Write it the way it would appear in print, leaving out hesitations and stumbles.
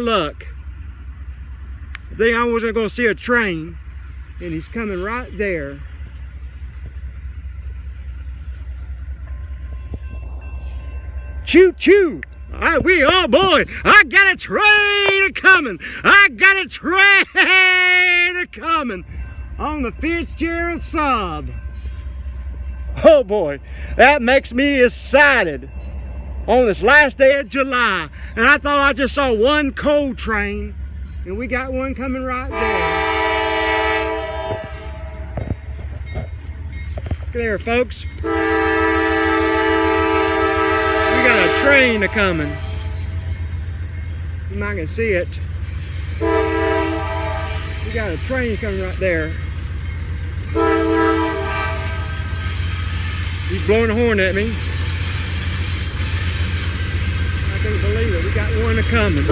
luck. I think I wasn't going to see a train, and he's coming right there. Choo choo! Oh boy, I got a train coming! I got a train coming on the Fitzgerald sub. Oh boy, that makes me excited on this last day of July. And I thought I just saw one coal train, and we got one coming right there. Look there, folks. We got a train a-coming. You might can see it. We got a train coming right there. He's blowing a horn at me. I can't believe it. We got one a-coming.